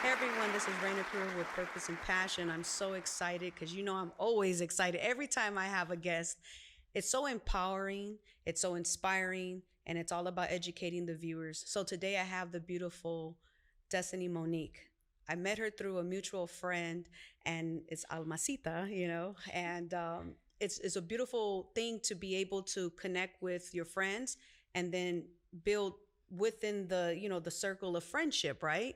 Hey everyone, this is Raina Career with Purpose and Passion. I'm so excited because I'm always excited every time I have a guest. It's so empowering, it's so inspiring, and it's all about educating the viewers. So today I have the beautiful Destiny Monique. I met her through a mutual friend, and it's Almasita, and it's a beautiful thing to be able to connect with your friends and then build within the circle of friendship, right?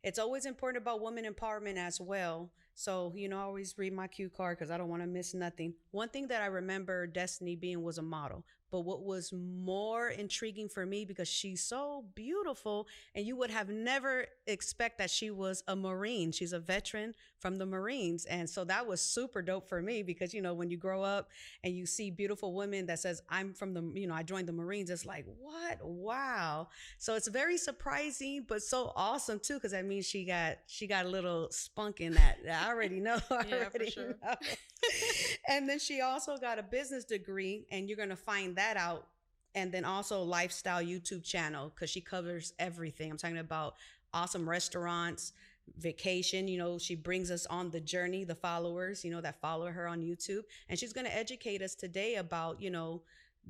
It's always important about women empowerment as well. So, I always read my cue card because I don't want to miss nothing. One thing that I remember Destiny being was a model. But what was more intriguing for me, because she's so beautiful, and you would have never expect that she was a Marine. She's a veteran from the Marines. And so that was super dope for me because, when you grow up and you see beautiful women that says, I'm from I joined the Marines, it's like, what? Wow. So it's very surprising, but so awesome too, because I mean she got a little spunk in that. I already know. I Yeah, for already sure. know. And then she also got a business degree, and you're gonna find that out. And then also lifestyle YouTube channel because she covers everything. I'm talking about awesome restaurants, vacation. She brings us on the journey, the followers, that follow her on YouTube, and she's gonna educate us today about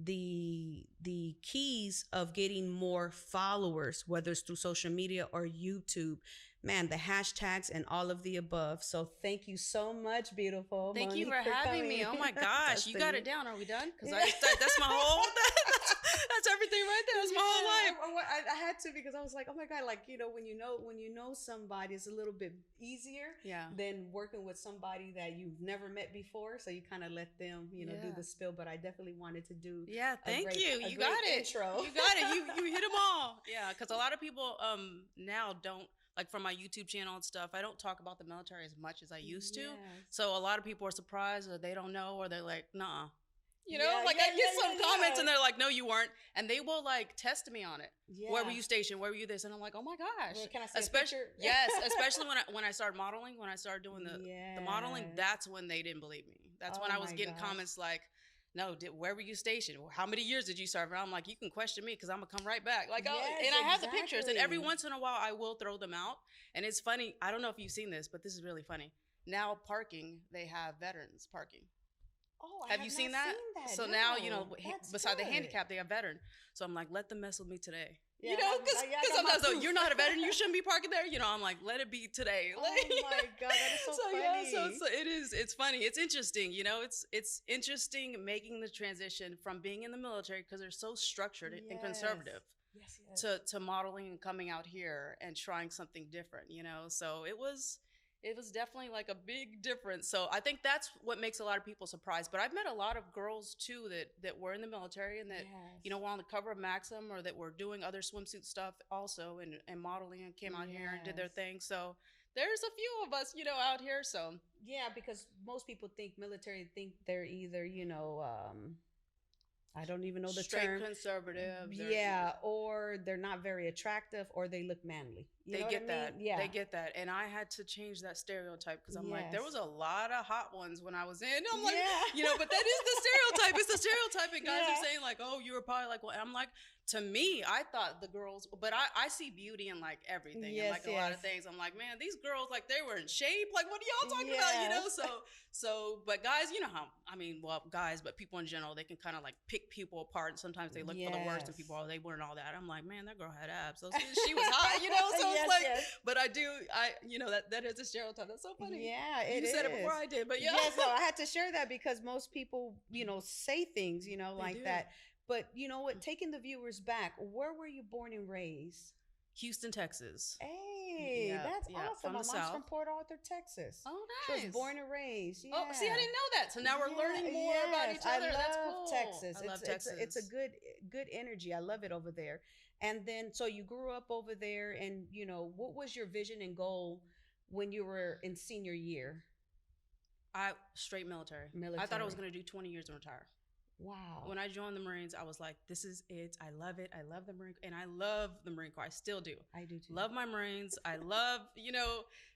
the keys of getting more followers, whether it's through social media or YouTube. Man, the hashtags and all of the above. So thank you so much, beautiful Thank you for Monique, for having me. coming. Oh my gosh, you got Destiny. it down. Are we done? Because Yeah. that's my whole that's everything right there. That's my whole life. I had to because I was like, oh my god, like when you know somebody, it's a little bit easier Yeah. than working with somebody that you've never met before. So you kind of let them, do Yeah. the spill. But I definitely wanted to do Yeah, a thank great, you. a You great got it. intro. You got it. You hit them all. Yeah, because a lot of people now don't like from my YouTube channel and stuff. I don't talk about the military as much as I used to. Yes. So a lot of people are surprised or they don't know or they're like, nah. Yeah, Like yeah, I get yeah, some yeah, comments yeah. and they're like, no, you weren't. And they will like test me on it. Where were Yeah. you stationed? Where were you this? And I'm like, oh my gosh. Well, can I see a Especially picture? yes, especially when I started modeling, when I started doing the modeling, Yes. that's when they didn't believe me. That's when Oh I was my getting gosh. comments like, no, where were you stationed? How many years did you serve? And I'm like, you can question me because I'm gonna come right back. Like, Yes, and I have the pictures, and every exactly. once in a while I will throw them out. And it's funny. I don't know if you've seen this, but this is really funny. Now parking, they have veterans parking. Oh, I Have have you not seen that? seen that. So now, No, that's beside the good. handicap, they have veteran. So I'm like, let them mess with me today. Yeah, Because yeah, I got my sometimes though, proof. you're not a veteran, you shouldn't be parking there. I'm like, let it be today. Oh Like, my god, that is so yeah, funny. so it is. It's funny. It's interesting. It's interesting making the transition from being in the military because they're so structured and Yes. conservative Yes, yes. to modeling and coming out here and trying something different. So it was definitely like a big difference. So I think that's what makes a lot of people surprised. But I've met a lot of girls too that were in the military and that Yes. were on the cover of Maxim or that were doing other swimsuit stuff also and modeling and came out here and did their Yes. thing. So there's a few of us out here. So Yeah, because most people think they're either, I don't even know the straight term. conservative. Yeah, or they're not very attractive or they look manly. You They know get what I mean? that. Yeah. They get that. And I had to change that stereotype because I'm like, there was Yes. a lot of hot ones when I was in. I'm like, Yeah. but that is the stereotype. It's the stereotype. And guys Yeah. are saying, like, oh, you were probably like, well, I'm like, to me, I thought the girls, but I see beauty in like everything and Yes, like a lot of yes. things. I'm like, man, these girls, like, they were in shape. Like, what are y'all talking about? Yes. But guys, you know how, I mean, well, guys, but people in general, they can kind of like pick people apart. And sometimes they look for the worst in Yes. people. Oh, they weren't all that. I'm like, man, that girl had abs. So she was hot, So Yes, it's like, yes. but that is a stereotype. That's so funny. Yeah, it You said it before is. I did, but yeah. Yes, no, I had to share that because most people, say things, like do. that. But you know what? Taking the viewers back, where were you born and raised? Houston, Texas. Hey, Yeah, that's yeah, awesome. from My the mom's from South. Port Arthur, Texas. Oh, She was nice. born and raised. Yeah. Oh, see, I didn't know that. So now we're Yeah, learning more about each other. I love That's cool. Texas. I love it's Texas. it's a good energy. I love it over there. And then so you grew up over there, and what was your vision and goal when you were in senior year? I straight military. I thought I was going to do 20 years and retire. Wow. When I joined the Marines, I was like, this is it. I love it. I love the Marine, and I love the Marine Corps. I still do. I do too. Love my Marines. I love,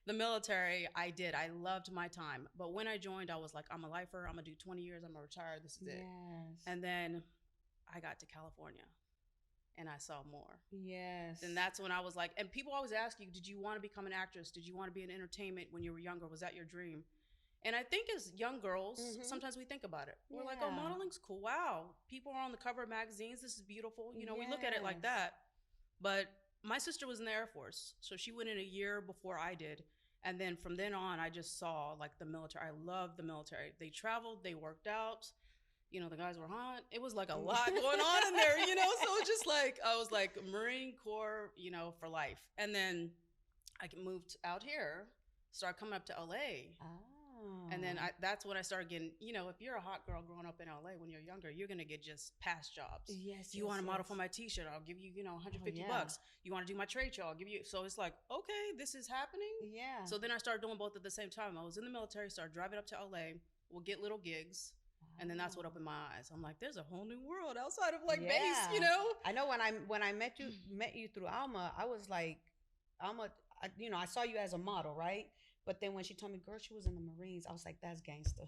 the military. I did. I loved my time. But when I joined, I was like, I'm a lifer. I'm going to do 20 years. I'm going to retire. This is it. Yes. And then I got to California. and I saw more. Yes. And that's when I was like, and people always ask you, did you want to become an actress? Did you want to be in entertainment when you were younger? Was that your dream? And I think as young girls, sometimes we think about it. We're like, oh, modeling's cool. Wow. People are on the cover of magazines. This is beautiful. You know, we look at it like that. But my sister was in the Air Force. So she went in a year before I did. And then from then on, I just saw like the military. I loved the military. They traveled, they worked out. You know, the guys were hot. It was like a lot going on in there, you know? So just like, I was like Marine Corps, you know, for life. And then I moved out here, started coming up to LA. And then that's when I started getting, you know, if you're a hot girl growing up in LA when you're younger, you're going to get just past jobs. Yes. You want to model for my t-shirt, I'll give you, you know, $150. You want to do my trade show, I'll give you. So it's like, okay, this is happening. Yeah. So then I started doing both at the same time. I was in the military, started driving up to LA. We'll get little gigs. And then that's what opened my eyes. I'm like, there's a whole new world outside of like base, you know? I know when I met you through Alma, I was like, Alma, you know, I saw you as a model, right? But then when she told me, girl, she was in the Marines, I was like, that's gangster.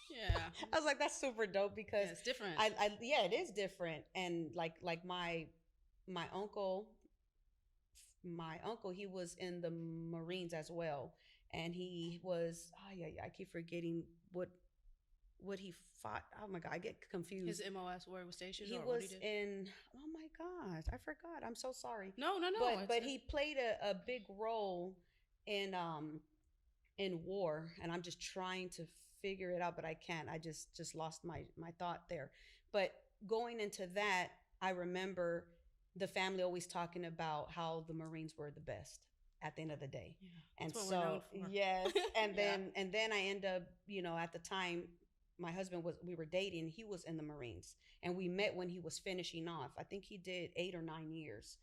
Yeah. I was like, that's super dope because it's different. Yeah, it is different. And like my uncle, he was in the Marines as well. And he was, I keep forgetting what he fought. Oh my God, I get confused. His MOS, where he was stationed? He was in, oh my gosh, I forgot. I'm so sorry. No. But he played a big role in war, and I'm just trying to figure it out, but I can't. I just lost my thought there. But going into that, I remember the family always talking about how the Marines were the best at the end of the day. Yeah, and that's so what we're known for. Yes, and then I end up, you know, at the time my husband we were dating, he was in the Marines, and we met when he was finishing off. I think he did 8 or 9 years.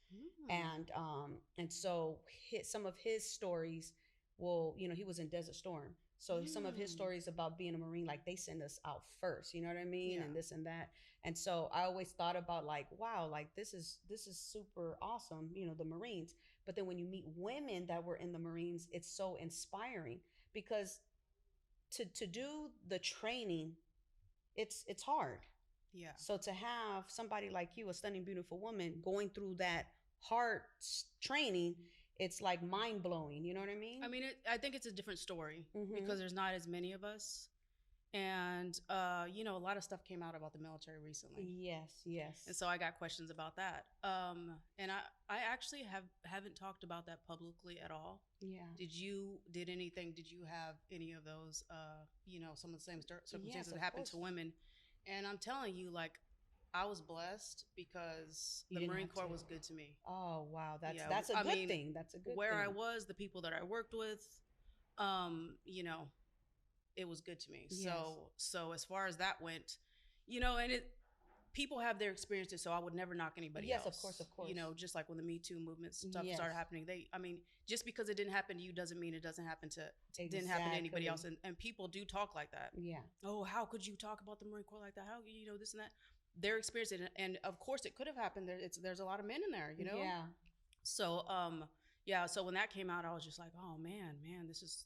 And so some of his stories, well, you know, he was in Desert Storm. So some of his stories about being a Marine, like they send us out first, you know what I mean? And this and that. And so I always thought about like, wow, like this is super awesome, you know, the Marines. But then when you meet women that were in the Marines, it's so inspiring because to do the training, it's hard. Yeah. So to have somebody like you, a stunning, beautiful woman, going through that hard training, it's like mind blowing. You know what I mean? I mean, I think it's a different story because there's not as many of us. And, you know, a lot of stuff came out about the military recently. Yes. And so I got questions about that. And I actually haven't talked about that publicly at all. Yeah. Did you have any of those, you know, some of the same circumstances that happened to women? And I'm telling you, like, I was blessed because the Marine Corps was good to me. Oh, wow. That's a good thing. That's a good thing. Where I was, the people that I worked with, you know, it was good to me. Yes. So as far as that went, you know, and people have their experiences, so I would never knock anybody else. Yes, of course. You know, just like when the Me Too movement stuff started happening, just because it didn't happen to you doesn't mean it didn't happen to anybody else. And people do talk like that. Yeah. Oh, how could you talk about the Marine Corps like that? How, you know, this and that. Their experience, and of course it could have happened. There's a lot of men in there, you know? Yeah. So, so when that came out, I was just like, oh man, this is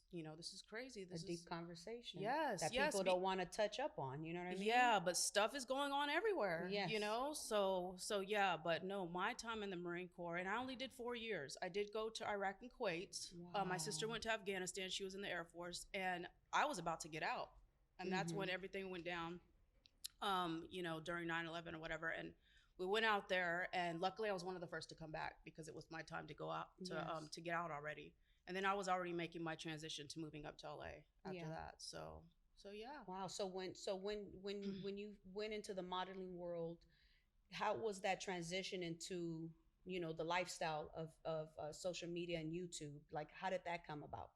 crazy. This is a deep conversation. Yes. That people don't want to touch up on, you know what I mean? Yeah, but stuff is going on everywhere. Yes. You know? So yeah, but no, my time in the Marine Corps, and I only did 4 years. I did go to Iraq and Kuwait. Wow. My sister went to Afghanistan. She was in the Air Force, and I was about to get out. And that's when everything went down, you know, during 9/11 or whatever. And we went out there, and luckily I was one of the first to come back because it was my time to go out to get out already. And then I was already making my transition to moving up to LA after that. So yeah. Wow. So when you went into the modeling world, how was that transition into, you know, the lifestyle of social media and YouTube? Like, how did that come about?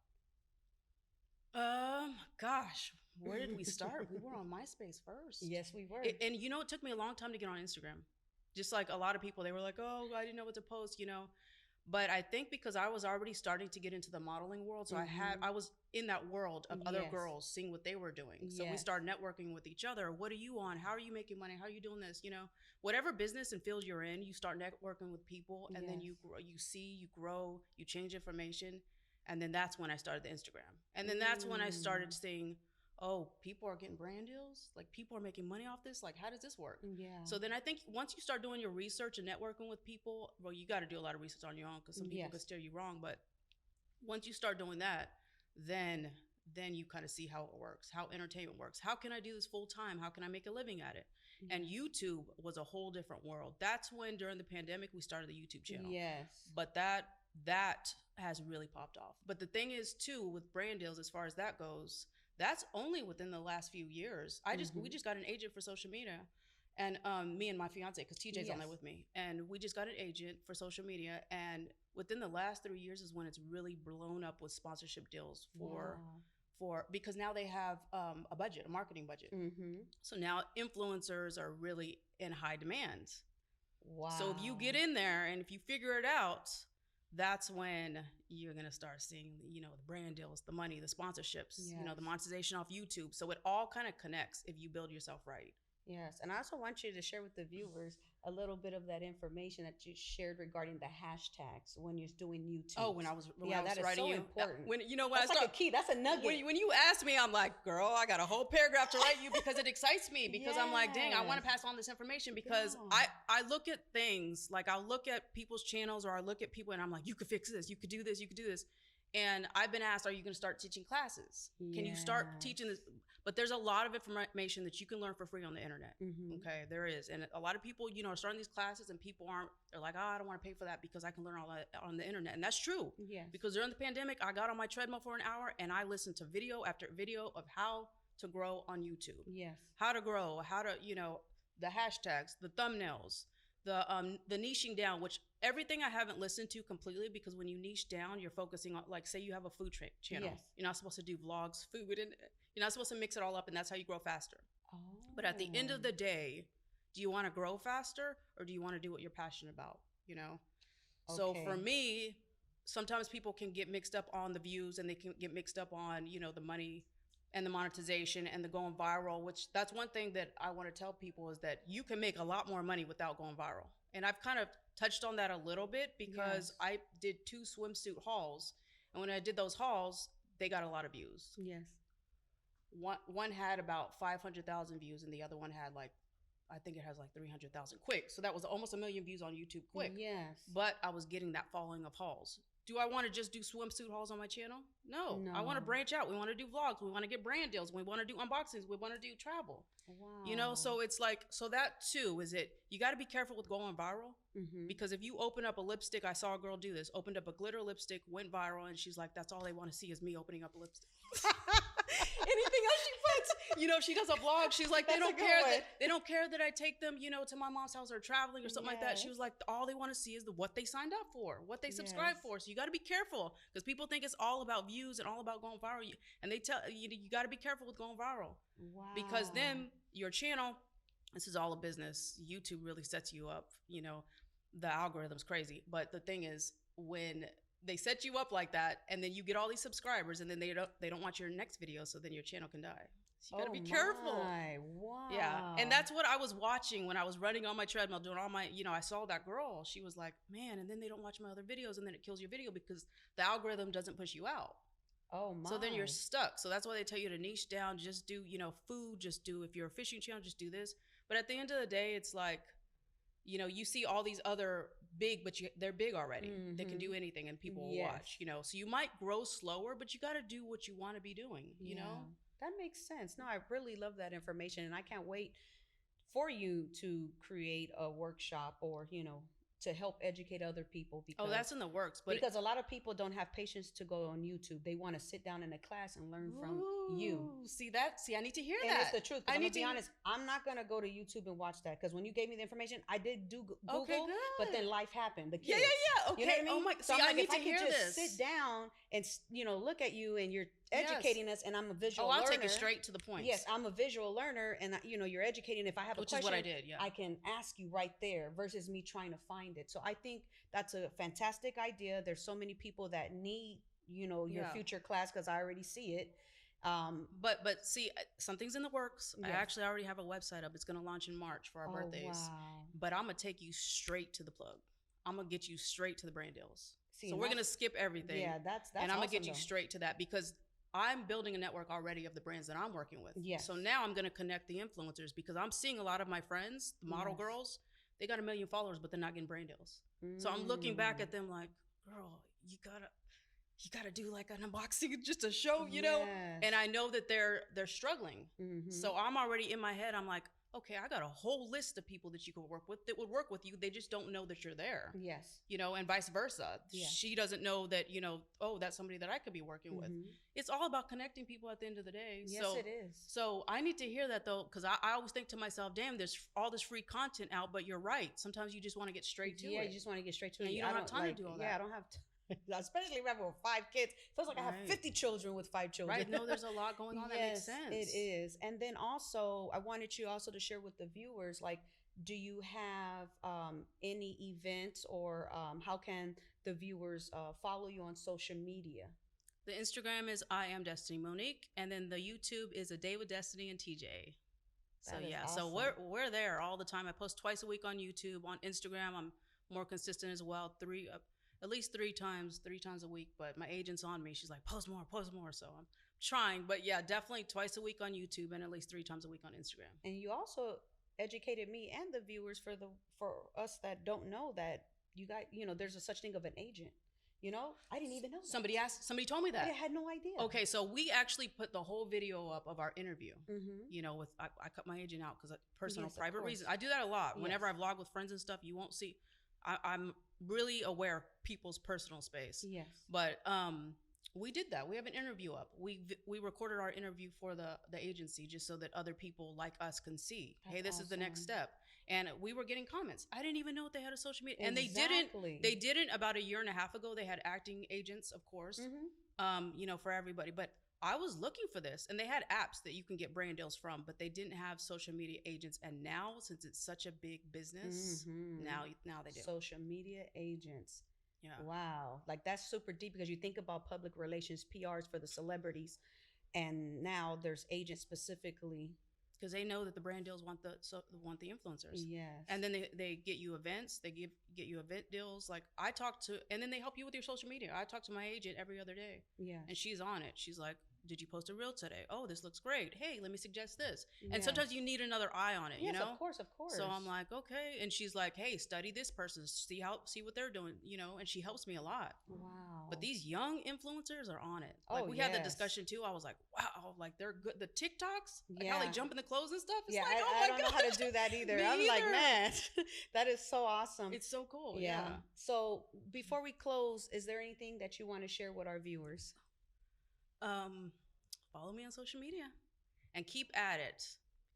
Gosh, where did we start? We were on MySpace first. Yes, we were. And you know, it took me a long time to get on Instagram. Just like a lot of people, they were like, oh, I didn't know what to post, you know. But I think because I was already starting to get into the modeling world, so I was in that world of other girls, seeing what they were doing. So we started networking with each other. What are you on? How are you making money? How are you doing this? You know, whatever business and field you're in, you start networking with people, and then you grow, you grow, you change information. And then that's when I started the Instagram. And then that's when I started seeing, oh, people are getting brand deals, like people are making money off this, like how does this work? Yeah. So then I think once you start doing your research and networking with people, well, you got to do a lot of research on your own because some people Yes. can steer you wrong, but once you start doing that, then you kind of see how it works, how entertainment works. How can I do this full time? How can I make a living at it? And YouTube was a whole different world. That's when during the pandemic we started the YouTube channel. Yes. But that has really popped off. But the thing is too, with brand deals, as far as that goes, that's only within the last few years. We just got an agent for social media, and me and my fiance, because TJ's on there with me, and we just got an agent for social media, and within the last 3 years is when it's really blown up with sponsorship deals for because now they have a budget, a marketing budget. So now influencers are really in high demand. Wow. So if you get in there and if you figure it out, that's when you're going to start seeing, the brand deals, the money, the sponsorships, the monetization off YouTube. So it all kind of connects if you build yourself right. Yes. And I also want you to share with the viewers a little bit of that information that you shared regarding the hashtags when you're doing YouTube. Oh, when I was that is writing so important. When that's like a key. That's a nugget. When you asked me, I'm like, girl, I got a whole paragraph to write you because it excites me, because I'm like, dang, I want to pass on this information, because I look at things, like I'll look at people's channels, or I look at people and I'm like, you could fix this, you could do this, you could do this. And I've been asked, are you going to start teaching classes? Can you start teaching this? But there's a lot of information that you can learn for free on the internet. Okay, there is. And a lot of people, are starting these classes, and people they're like, I don't want to pay for that because I can learn all that on the internet. And that's true. Yes. Because during the pandemic, I got on my treadmill for an hour and I listened to video after video of how to grow on YouTube. Yes. How to grow, how to, the hashtags, the thumbnails, the niching down, which everything I haven't listened to completely, because when you niche down, you're focusing on, like, say you have a food channel. Yes. You're not supposed to do vlogs, food, and you're not supposed to mix it all up, and that's how you grow faster. Oh. But at the end of the day, do you want to grow faster, or do you want to do what you're passionate about? So for me, sometimes people can get mixed up on the views, and they can get mixed up on, the money and the monetization and the going viral, which that's one thing that I want to tell people, is that you can make a lot more money without going viral. And I've kind of touched on that a little bit, because I did 2 swimsuit hauls. And when I did those hauls, they got a lot of views. Yes. One had about 500,000 views, and the other one had I think it has 300,000 quick. So that was almost 1 million views on YouTube quick. Yes. But I was getting that following of hauls. Do I want to just do swimsuit hauls on my channel? No. I want to branch out. We want to do vlogs. We want to get brand deals. We want to do unboxings. We want to do travel. Wow. So it's so that too is it. You got to be careful with going viral, because if you open up a lipstick, I saw a girl do this, opened up a glitter lipstick, went viral, and she's like, that's all they want to see is me opening up a lipstick. Anything else she puts, she does a vlog. She's like, they don't care that I take them, to my mom's house or traveling or something like that. She was like, all they want to see is what they signed up for, what they subscribed for. So you got to be careful, because people think it's all about views and all about going viral. And they tell you, you got to be careful with going viral. Wow. Because then your channel, this is all a business. YouTube really sets you up. The algorithm's crazy. But the thing is, when they set you up like that, and then you get all these subscribers, and then they don't watch your next video, so then your channel can die. So you got to be careful. Wow. Yeah. And that's what I was watching when I was running on my treadmill, doing all my, I saw that girl. She was like, man, and then they don't watch my other videos, and then it kills your video because the algorithm doesn't push you out. Oh my. So then you're stuck. So that's why they tell you to niche down, just do, food, just do, if you're a fishing channel, just do this. But at the end of the day, it's like, you see all these other big, but they're big already. They can do anything and people will watch, so you might grow slower, but you got to do what you want to be doing, you know? That makes sense. No, I really love that information, and I can't wait for you to create a workshop or, to help educate other people. Because, that's in the works. But because a lot of people don't have patience to go on YouTube. They want to sit down in a class and learn from you. See, I need to hear and that. It's the truth. I need to be honest. I'm not going to go to YouTube and watch that, because when you gave me the information, I did do Google, but then life happened. The kids. Yeah. Okay. You know what I mean? Oh my, so see, I need to if hear I could just this. sit down and, look at you, and you're educating us, and I'm a visual learner. I'll take it straight to the point. Yes, I'm a visual learner, and you're educating. If I have a question, which is what I did, I can ask you right there versus me trying to find it. So I think that's a fantastic idea. There's so many people that need, your future class, because I already see it. But see, something's in the works. Yes. I actually already have a website up. It's going to launch in March for our birthdays. Wow. But I'm going to take you straight to the plug. I'm going to get you straight to the brand deals. So we're going to skip everything. Yeah, that's and I'm awesome, going to get you straight to that, because I'm building a network already of the brands that I'm working with. Yes. So now I'm going to connect the influencers because I'm seeing a lot of my friends, the model Yes. girls, they got 1 million followers, but they're not getting brand deals. So I'm looking back at them like, girl, you gotta do like an unboxing just to show, you know? And I know that they're struggling. So I'm already in my head, I'm like, okay, I got a whole list of people that you could work with that would work with you. They just don't know that you're there. Yes. You know, and vice versa. Yes. She doesn't know that, you know, oh, that's somebody that I could be working with. It's all about connecting people at the end of the day. Yes, so, it is. So I need to hear that though, because I always think to myself, damn, there's all this free content out, but you're right. Sometimes you just want to get straight to it. Yeah, you just want to get straight to it. And you don't have time to do all that. Yeah, I don't have time. Especially if I have 5 kids. Feels like I have 50 children with 5 children. Right. No, there's a lot going on. That makes sense. It is. And then also, I wanted you also to share with the viewers, like, do you have any events or how can the viewers follow you on social media? The Instagram is I am destinymonique, and then the YouTube is A Day with Destiny and TJ. So yeah, awesome. So we're there all the time. I post twice a week on YouTube. On Instagram, I'm more consistent as well. At least three times a week. But my agent's on me. She's like, post more. So I'm trying. But yeah, definitely twice a week on YouTube and at least 3 times a week on Instagram. And you also educated me and the viewers for us that don't know that you got, you know, there's a such thing of an agent. You know, I didn't even know that. Somebody told me that. I had no idea. Okay, so we actually put the whole video up of our interview. You know, with I cut my agent out because of personal, private reasons. I do that a lot. Whenever I vlog with friends and stuff, you won't see. I'm really aware of people's personal space. Yes. But we did that. We have an interview up. We recorded our interview for the agency just so that other people like us can see. Hey, this is the next step. And we were getting comments. I didn't even know they had a social media. And they didn't about 1.5 years ago. They had acting agents, of course, you know, for everybody. But I was looking for this, and they had apps that you can get brand deals from, but they didn't have social media agents. And now, since it's such a big business, now they do. Social media agents. Yeah. Wow. Like, that's super deep because you think about public relations, PRs for the celebrities, and now there's agents specifically. Because they know that the brand deals want the influencers. Yes. And then they get you events. They get you event deals. Like, and then they help you with your social media. I talk to my agent every other day. Yeah. And she's on it. She's like, did you post a reel today? Oh, this looks great. Hey, let me suggest this. And sometimes you need another eye on it, you know? Of course. So I'm like, okay. And she's like, hey, study this person, see what they're doing, you know? And she helps me a lot. Wow. But these young influencers are on it. Like, we had the discussion too. I was like, wow, like, they're good. The TikToks, like how they jump in the clothes and stuff. It's like, oh my God. I don't know how to do that either. I'm like, man, that is so awesome. It's so cool. Yeah. So before we close, is there anything that you want to share with our viewers? Follow me on social media and keep at it.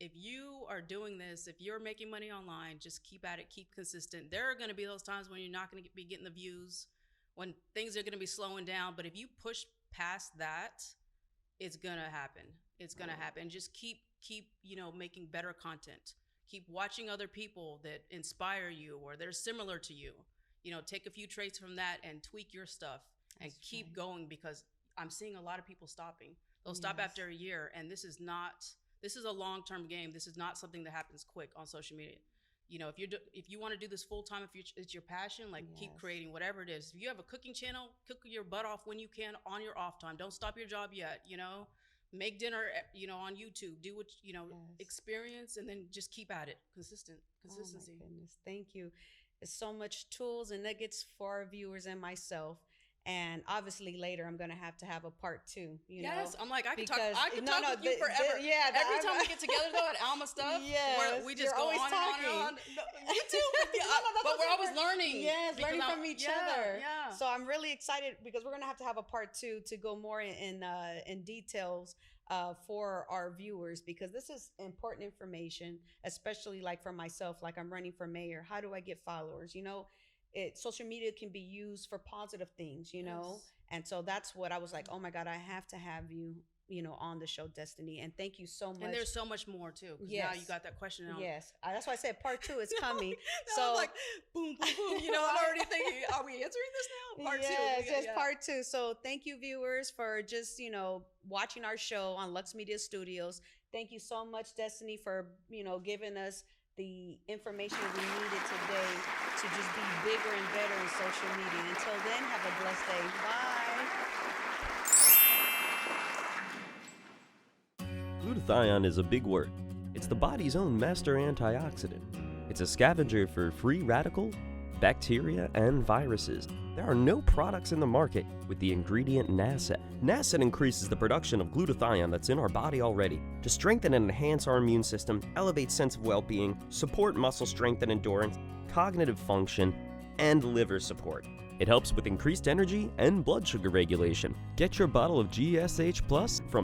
If you are doing this, if you're making money online, just keep at it, keep consistent. There are going to be those times when you're not going to be getting the views, when things are going to be slowing down. But if you push past that, it's going to happen. It's going to happen. Just keep, you know, making better content. Keep watching other people that inspire you or they're similar to you. You know, take a few traits from that and tweak your stuff and keep going, because I'm seeing a lot of people stopping. They'll stop after a year, and this is a long-term game. This is not something that happens quick on social media. You know, if you want to do this full time, if it's your passion, like keep creating whatever it is. If you have a cooking channel, cook your butt off when you can on your off time. Don't stop your job yet. You know, make dinner, you know, on YouTube. Do what you know, experience, and then just keep at it. Consistency. Oh my goodness, thank you. There's so much tools and nuggets for our viewers and myself. And obviously later I'm going to have a part 2, you know. Yes, I'm like, I could talk with you forever. Every time we get together though at Alma stuff, we just go on and on. No, you too. But we're always learning. Yes, learning from each other. Yeah. So I'm really excited because we're going to have a part 2 to go more in details for our viewers, because this is important information, especially like for myself, like I'm running for mayor. How do I get followers? You know, social media can be used for positive things, you know? And so that's what I was like, oh my God, I have to have you, you know, on the show, Destiny. And thank you so much. And there's so much more too. Now you got that question out. Yes. That's why I said part 2 is coming. So I was like, boom, boom, boom. You know, I'm already thinking, are we answering this now? Part 2. Yes, part 2. So thank you, viewers, for just, you know, watching our show on luxemediastudios. Thank you so much, Destiny, for, you know, giving us the information we needed today to just be bigger and better in social media. Until then, have a blessed day. Bye. Glutathione is a big word. It's the body's own master antioxidant. It's a scavenger for free radical, bacteria, and viruses. There are no products in the market with the ingredient NASET. NASET increases the production of glutathione that's in our body already to strengthen and enhance our immune system, elevate sense of well-being, support muscle strength and endurance, cognitive function, and liver support. It helps with increased energy and blood sugar regulation. Get your bottle of GSH Plus from